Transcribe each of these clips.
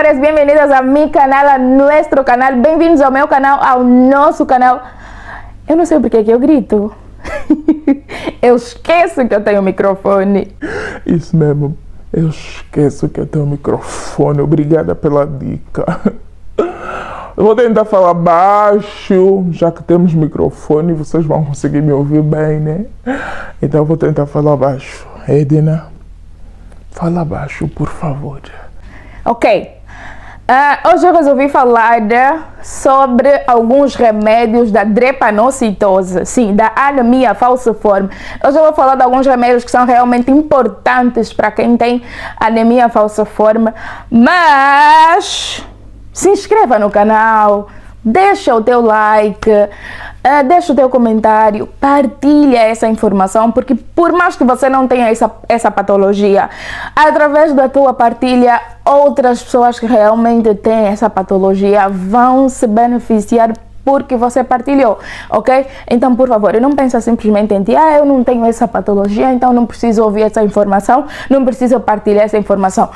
señores, bienvenidos a mi canal, a nuestro canal. Bem-vindos ao meu canal, ao nosso canal. Eu não sei porque que eu grito. Eu esqueço que eu tenho microfone. Isso mesmo, eu esqueço que eu tenho microfone. Obrigada pela dica. Eu vou tentar falar baixo, já que temos microfone, vocês vão conseguir me ouvir bem, né? Então eu vou tentar falar baixo. Edna, fala baixo, por favor. Ok. Hoje eu resolvi falar sobre alguns remédios da drepanocitose, sim, da anemia falciforme. Hoje eu vou falar de alguns remédios que são realmente importantes para quem tem anemia falciforme, mas se inscreva no canal, deixa o teu like, deixa o teu comentário, partilha essa informação, porque por mais que você não tenha essa patologia, através da tua partilha, outras pessoas que realmente têm essa patologia vão se beneficiar porque você partilhou, ok? Então, por favor, não pensa simplesmente em ti, eu não tenho essa patologia, então não preciso ouvir essa informação, não preciso partilhar essa informação.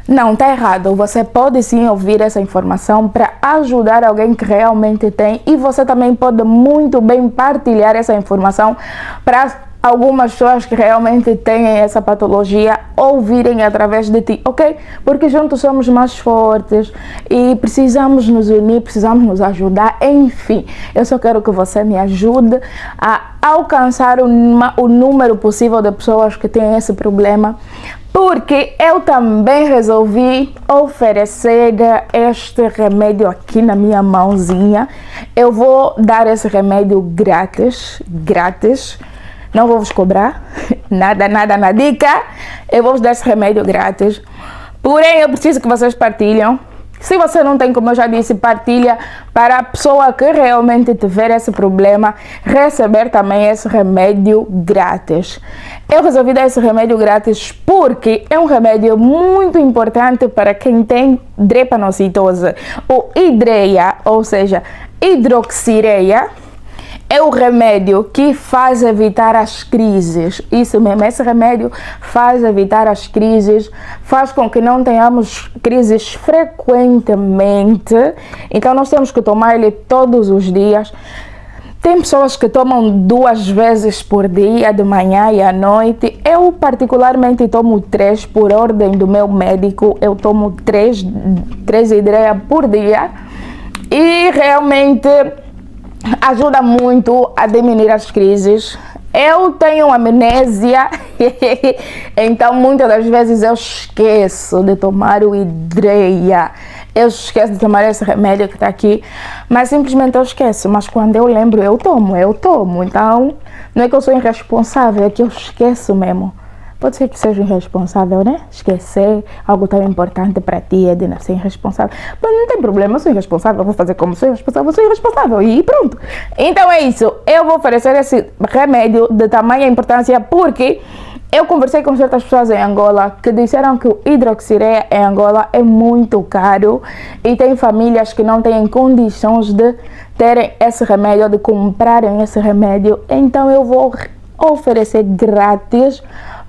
Não, está errado. Você pode sim ouvir essa informação para ajudar alguém que realmente tem, e você também pode muito bem partilhar essa informação para algumas pessoas que realmente têm essa patologia ouvirem através de ti, ok? Porque juntos somos mais fortes e precisamos nos unir, precisamos nos ajudar, enfim. Eu só quero que você me ajude a alcançar o número possível de pessoas que têm esse problema, porque eu também resolvi oferecer este remédio aqui na minha mãozinha. Eu vou dar esse remédio grátis, não vou vos cobrar nada na dica, eu vou vos dar esse remédio grátis, porém eu preciso que vocês partilhem. Se você não tem, como eu já disse, partilha para a pessoa que realmente tiver esse problema receber também esse remédio grátis. Eu resolvi dar esse remédio grátis porque é um remédio muito importante para quem tem drepanocitose. O hidreia, ou seja, hidroxireia, é o remédio que faz evitar as crises. Isso mesmo, esse remédio faz evitar as crises, faz com que não tenhamos crises frequentemente. Então nós temos que tomar ele todos os dias. Tem pessoas que tomam 2 vezes por dia, de manhã e à noite. Eu particularmente tomo 3 por ordem do meu médico. Eu tomo 3 hidreia por dia e realmente ajuda muito a diminuir as crises. Eu tenho amnésia, então muitas das vezes eu esqueço de tomar o hidreia. Eu esqueço de tomar esse remédio que está aqui, mas simplesmente eu esqueço. Mas quando eu lembro, eu tomo. Então, não é que eu sou irresponsável, é que eu esqueço mesmo. Pode ser que seja irresponsável, né? Esquecer algo tão importante para ti, é de ser irresponsável. Mas não tem problema, eu sou irresponsável, eu vou fazer como sou irresponsável e pronto. Então é isso, eu vou oferecer esse remédio de tamanha importância porque eu conversei com certas pessoas em Angola que disseram que o hidroxireia em Angola é muito caro e tem famílias que não têm condições de terem esse remédio, de comprarem esse remédio. Então eu vou oferecer grátis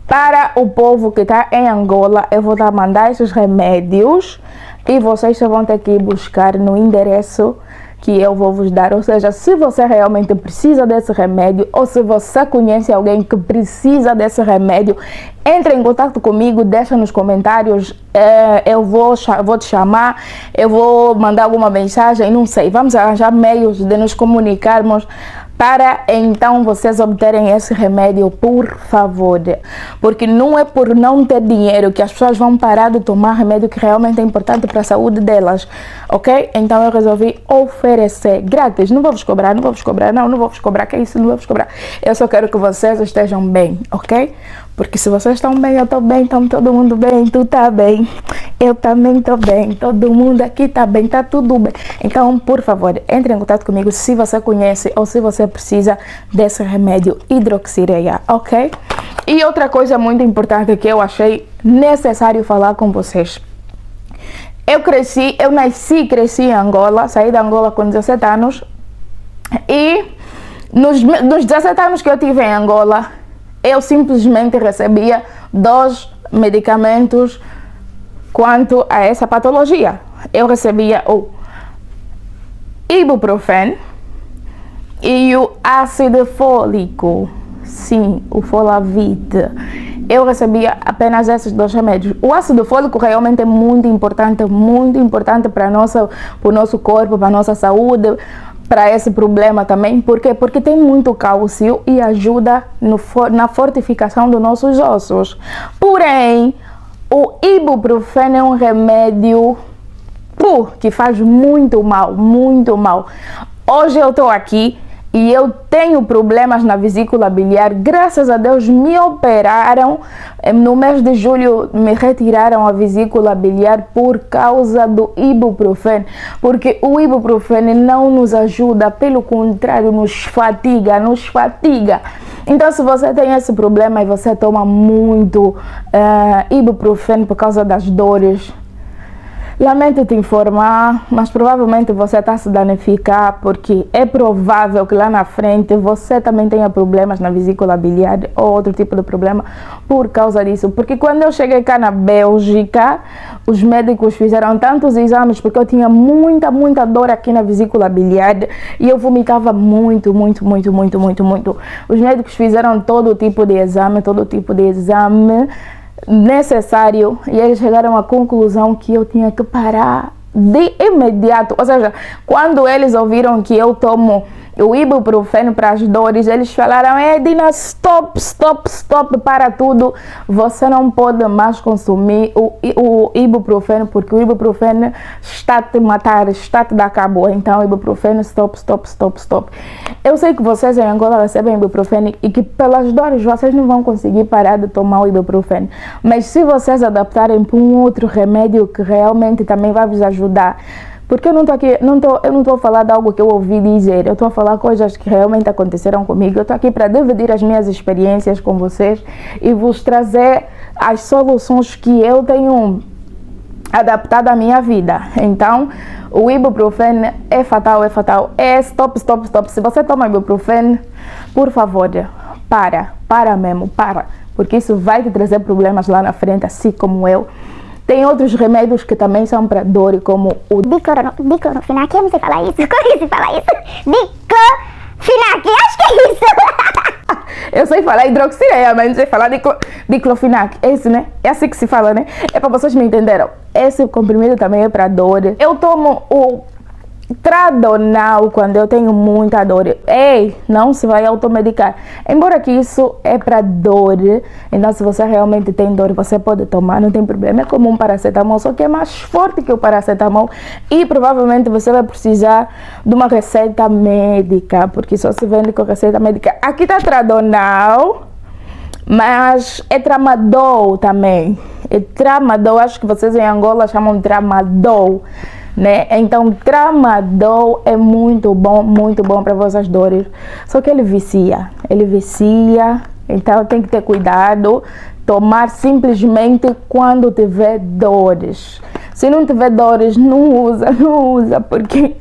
para o povo que está em Angola. Eu vou mandar esses remédios e vocês só vão ter que ir buscar no endereço que eu vou vos dar. Ou seja, se você realmente precisa desse remédio ou se você conhece alguém que precisa desse remédio, entre em contato comigo, deixa nos comentários, eu vou te chamar, eu vou mandar alguma mensagem, não sei, vamos arranjar meios de nos comunicarmos para então vocês obterem esse remédio, por favor. Porque não é por não ter dinheiro que as pessoas vão parar de tomar remédio que realmente é importante para a saúde delas, ok? Então eu resolvi oferecer grátis. Não vou vos cobrar, não vou vos cobrar, que é isso, não vou vos cobrar. Eu só quero que vocês estejam bem, ok? Porque se vocês estão bem, eu estou bem, então todo mundo bem, tu tá bem, eu também estou bem, todo mundo aqui tá bem, tá tudo bem. Então, por favor, entre em contato comigo se você conhece ou se você precisa desse remédio hidroxireia, ok? E outra coisa muito importante que eu achei necessário falar com vocês. Eu nasci e cresci em Angola, saí da Angola com 17 anos e nos 17 anos que eu tive em Angola, eu simplesmente recebia 2 medicamentos quanto a essa patologia. Eu recebia o ibuprofeno e o ácido fólico, sim, o Folavit. Eu recebia apenas esses 2 remédios. O ácido fólico realmente é muito importante para o nosso corpo, para a nossa saúde, para esse problema também. Por quê? Porque tem muito cálcio e ajuda na fortificação dos nossos ossos. Porém, o ibuprofeno é um remédio que faz muito mal, muito mal. Hoje eu estou aqui e eu tenho problemas na vesícula biliar. Graças a Deus me operaram. No mês de julho me retiraram a vesícula biliar por causa do ibuprofeno. Porque o ibuprofeno não nos ajuda, pelo contrário, nos fatiga. Então, se você tem esse problema e você toma muito ibuprofeno por causa das dores, lamento te informar, mas provavelmente você está a se danificar, porque é provável que lá na frente você também tenha problemas na vesícula biliar ou outro tipo de problema por causa disso. Porque quando eu cheguei cá na Bélgica, os médicos fizeram tantos exames, porque eu tinha muita dor aqui na vesícula biliar e eu vomitava muito. Os médicos fizeram todo tipo de exame necessário e eles chegaram à conclusão que eu tinha que parar de imediato. Ou seja, quando eles ouviram que eu tomo o ibuprofeno para as dores, eles falaram: Edna, stop, para tudo, você não pode mais consumir o ibuprofeno, porque o ibuprofeno está a te matar, está a te dar cabo. Então, o ibuprofeno, stop. Eu sei que vocês em Angola recebem ibuprofeno e que pelas dores vocês não vão conseguir parar de tomar o ibuprofeno, mas se vocês adaptarem para um outro remédio que realmente também vai vos ajudar. Porque eu não estou a falar de algo que eu ouvi dizer, eu estou a falar coisas que realmente aconteceram comigo. Eu estou aqui para dividir as minhas experiências com vocês e vos trazer as soluções que eu tenho adaptado à minha vida. Então, o ibuprofeno é fatal. É stop. Se você toma ibuprofeno, por favor, para mesmo, porque isso vai te trazer problemas lá na frente, assim como eu. Tem outros remédios que também são para dor, como o Diclofenac, eu não sei falar isso. Como é que se fala isso? Diclofenac, acho que é isso. Eu sei falar hidroxirreia, mas não sei falar diclofenac. É isso, né? É assim que se fala, né? É para vocês me entenderam. Esse comprimido também é para dor. Eu tomo o Tradonal quando eu tenho muita dor. Não se vai automedicar. Embora que isso é para dor, então se você realmente tem dor, você pode tomar, não tem problema. É como um paracetamol, só que é mais forte que o paracetamol e provavelmente você vai precisar de uma receita médica, porque só se vende com receita médica. Aqui está Tradonal, mas é Tramadol também. É Tramadol, acho que vocês em Angola chamam Tramadol, né? Então, Tramadol é muito bom para vossas dores. Só que ele vicia, então tem que ter cuidado. Tomar simplesmente quando tiver dores. Se não tiver dores, não usa, porque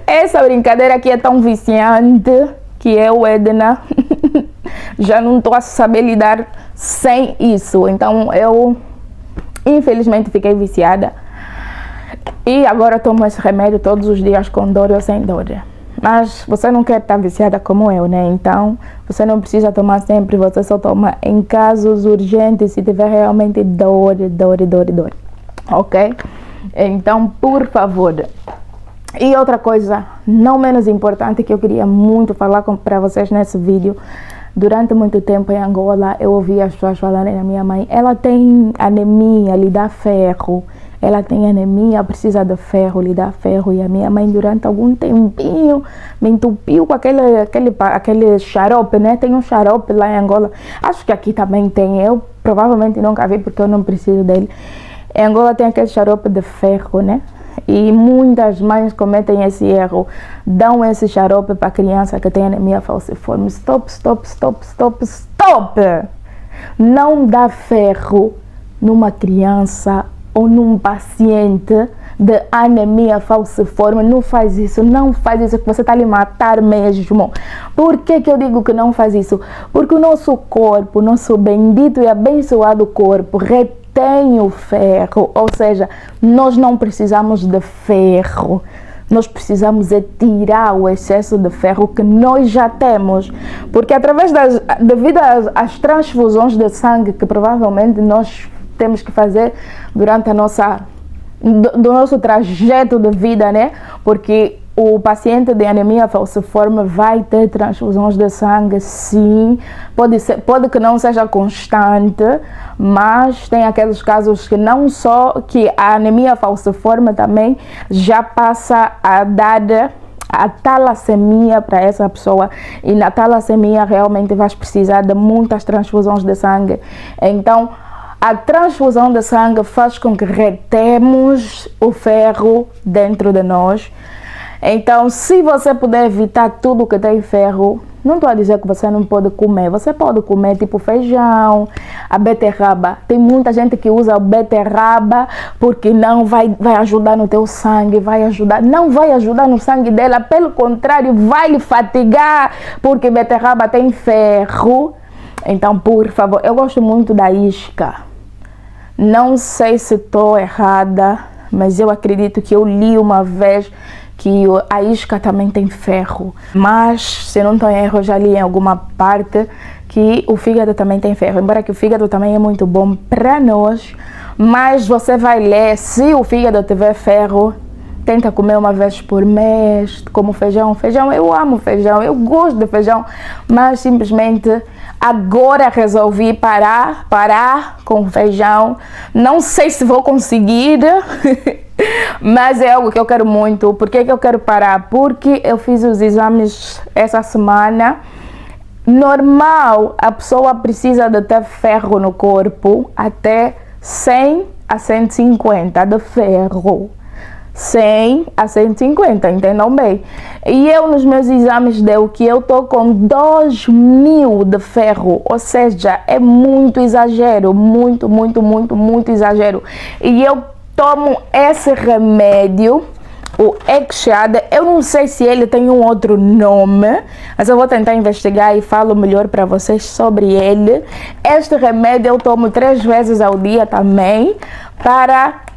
essa brincadeira aqui é tão viciante que eu, Edna, já não estou a saber lidar sem isso. Então, eu, infelizmente, fiquei viciada. E agora tomo esse remédio todos os dias, com dor ou sem dor. Mas você não quer estar viciada como eu, né? Então, você não precisa tomar sempre, você só toma em casos urgentes, se tiver realmente dor. Ok? Então, por favor. E outra coisa, não menos importante, que eu queria muito falar para vocês nesse vídeo. Durante muito tempo em Angola, eu ouvi as pessoas falarem da minha mãe: ela tem anemia, lhe dá ferro. Ela tem anemia, precisa de ferro, lhe dá ferro. E a minha mãe, durante algum tempinho, me entupiu com aquele xarope, né? Tem um xarope lá em Angola. Acho que aqui também tem. Eu provavelmente nunca vi, porque eu não preciso dele. Em Angola tem aquele xarope de ferro, né? E muitas mães cometem esse erro. Dão esse xarope para a criança que tem anemia falciforme. Stop! Não dá ferro numa criança ou num paciente de anemia falciforme. Não faz isso que você está a lhe matar mesmo. Por que eu digo que não faz isso? Porque o nosso corpo, nosso bendito e abençoado corpo, retém tem o ferro, ou seja, nós não precisamos de ferro. Nós precisamos é tirar o excesso de ferro que nós já temos, porque devido às transfusões de sangue que provavelmente nós temos que fazer durante do nosso trajeto de vida, né? Porque o paciente de anemia falciforme vai ter transfusões de sangue, sim. Pode que não seja constante, mas tem aqueles casos que não só que a anemia falciforme também já passa a dar a talassemia para essa pessoa, e na talassemia realmente vai precisar de muitas transfusões de sangue. Então, a transfusão de sangue faz com que retemos o ferro dentro de nós. Então, se você puder evitar tudo que tem ferro, não estou a dizer que você não pode comer. Você pode comer tipo feijão, a beterraba. Tem muita gente que usa a beterraba porque não vai ajudar no teu sangue, não vai ajudar no sangue dela. Pelo contrário, vai lhe fatigar porque beterraba tem ferro. Então, por favor, eu gosto muito da isca. Não sei se estou errada, mas eu acredito que eu li uma vez que a isca também tem ferro. Mas, se não estou em erro, eu já li em alguma parte que o fígado também tem ferro. Embora que o fígado também é muito bom para nós, mas você vai ler, se o fígado tiver ferro, tenta comer uma vez por mês, como feijão. Feijão, eu amo feijão, eu gosto de feijão, mas simplesmente agora resolvi parar com feijão. Não sei se vou conseguir, mas é algo que eu quero muito. Por que eu quero parar? Porque eu fiz os exames essa semana. Normal, a pessoa precisa de ter ferro no corpo até 100 a 150 de ferro. 100 a 150, entendam bem. E eu nos meus exames deu que eu tô com 2000 de ferro, ou seja, é muito exagero, muito exagero. E eu tomo esse remédio, o Exshad. Eu não sei se ele tem um outro nome, mas eu vou tentar investigar e falo melhor para vocês sobre ele. Este remédio eu tomo 3 vezes ao dia também, para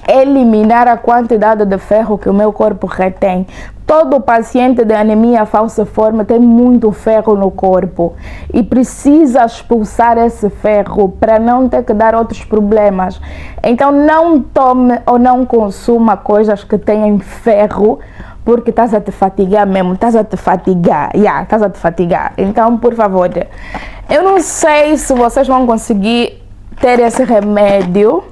eliminar a quantidade de ferro que o meu corpo retém. Todo paciente de anemia falciforme tem muito ferro no corpo e precisa expulsar esse ferro para não ter que dar outros problemas. Então não tome ou não consuma coisas que tenham ferro, porque estás a te fatigar mesmo, estás a te fatigar. Então, por favor, eu não sei se vocês vão conseguir ter esse remédio.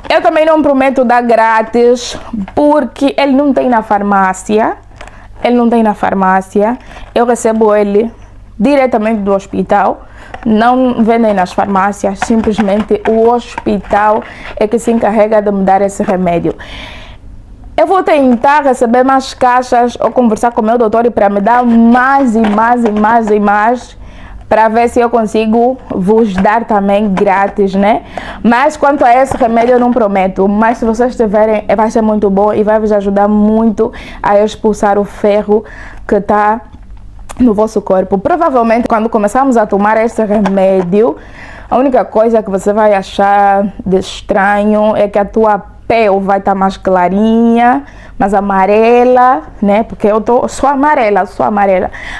Eu também não prometo dar grátis, porque ele não tem na farmácia. Eu recebo ele diretamente do hospital. Não vendem nas farmácias, simplesmente o hospital é que se encarrega de me dar esse remédio. Eu vou tentar receber mais caixas ou conversar com o meu doutor para me dar mais, para ver se eu consigo vos dar também grátis, né? Mas quanto a esse remédio eu não prometo, mas se vocês tiverem, vai ser muito bom e vai vos ajudar muito a expulsar o ferro que está no vosso corpo. Provavelmente quando começarmos a tomar esse remédio, a única coisa que você vai achar de estranho é que a tua pele vai estar mais clarinha, mais amarela, né? Porque eu sou amarela.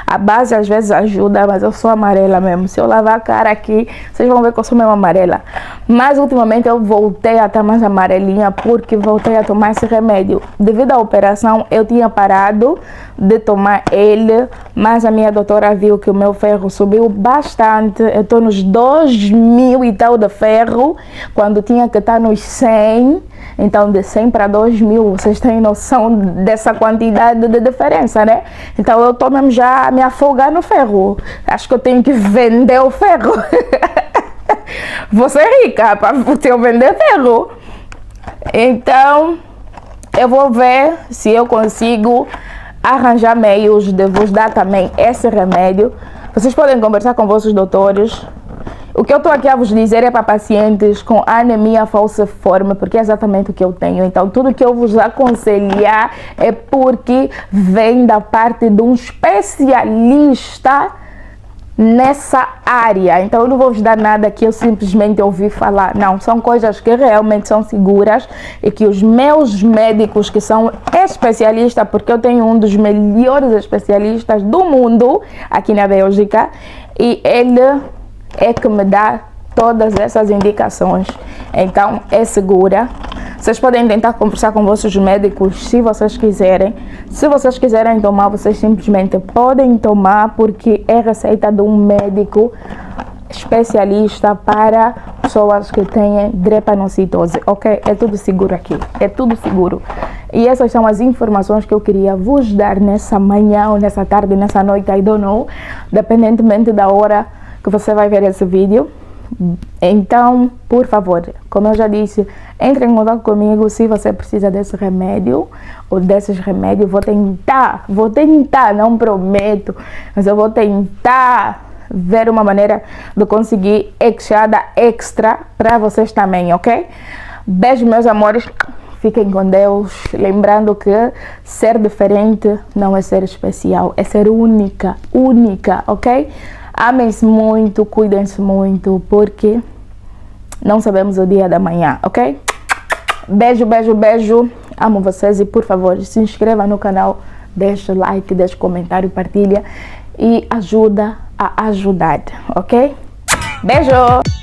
A base às vezes ajuda, mas eu sou amarela mesmo. Se eu lavar a cara aqui, vocês vão ver que eu sou mesmo amarela. Mas ultimamente eu voltei a estar mais amarelinha porque voltei a tomar esse remédio. Devido à operação, eu tinha parado de tomar ele, mas a minha doutora viu que o meu ferro subiu bastante. Eu estou nos 2000 e tal de ferro, quando tinha que estar nos 100. Então, de 100 para 2000, vocês têm noção dessa quantidade de diferença, né? Então, eu estou mesmo já a me afogar no ferro. Acho que eu tenho que vender o ferro. Vou ser rica para eu vender ferro. Então, eu vou ver se eu consigo arranjar meios de vos dar também esse remédio. Vocês podem conversar com vossos doutores. O que eu estou aqui a vos dizer é para pacientes com anemia falciforme, porque é exatamente o que eu tenho. Então, tudo que eu vos aconselhar é porque vem da parte de um especialista nessa área. Então eu não vou vos dar nada que eu simplesmente ouvi falar. Não, são coisas que realmente são seguras e que os meus médicos que são especialistas, porque eu tenho um dos melhores especialistas do mundo aqui na Bélgica e ele é que me dá todas essas indicações. Então é segura. Vocês podem tentar conversar com vossos médicos se vocês quiserem. Se vocês quiserem tomar, vocês simplesmente podem tomar, porque é receita de um médico especialista para pessoas que têm drepanocitose, ok? É tudo seguro aqui, é tudo seguro. E essas são as informações que eu queria vos dar nessa manhã, ou nessa tarde, nessa noite, I don't know, dependentemente da hora que você vai ver esse vídeo. Então, por favor, como eu já disse, entre em contato comigo se você precisa desse remédio ou desses remédios. Vou tentar, não prometo, mas eu vou tentar ver uma maneira de conseguir extra para vocês também, ok? Beijo, meus amores, fiquem com Deus. Lembrando que ser diferente não é ser especial, é ser única, ok? Amem-se muito, cuidem-se muito, porque não sabemos o dia da manhã, ok? Beijo, beijo, beijo. Amo vocês e, por favor, se inscreva no canal, deixa like, deixa comentário, partilha e ajuda a ajudar, ok? Beijo!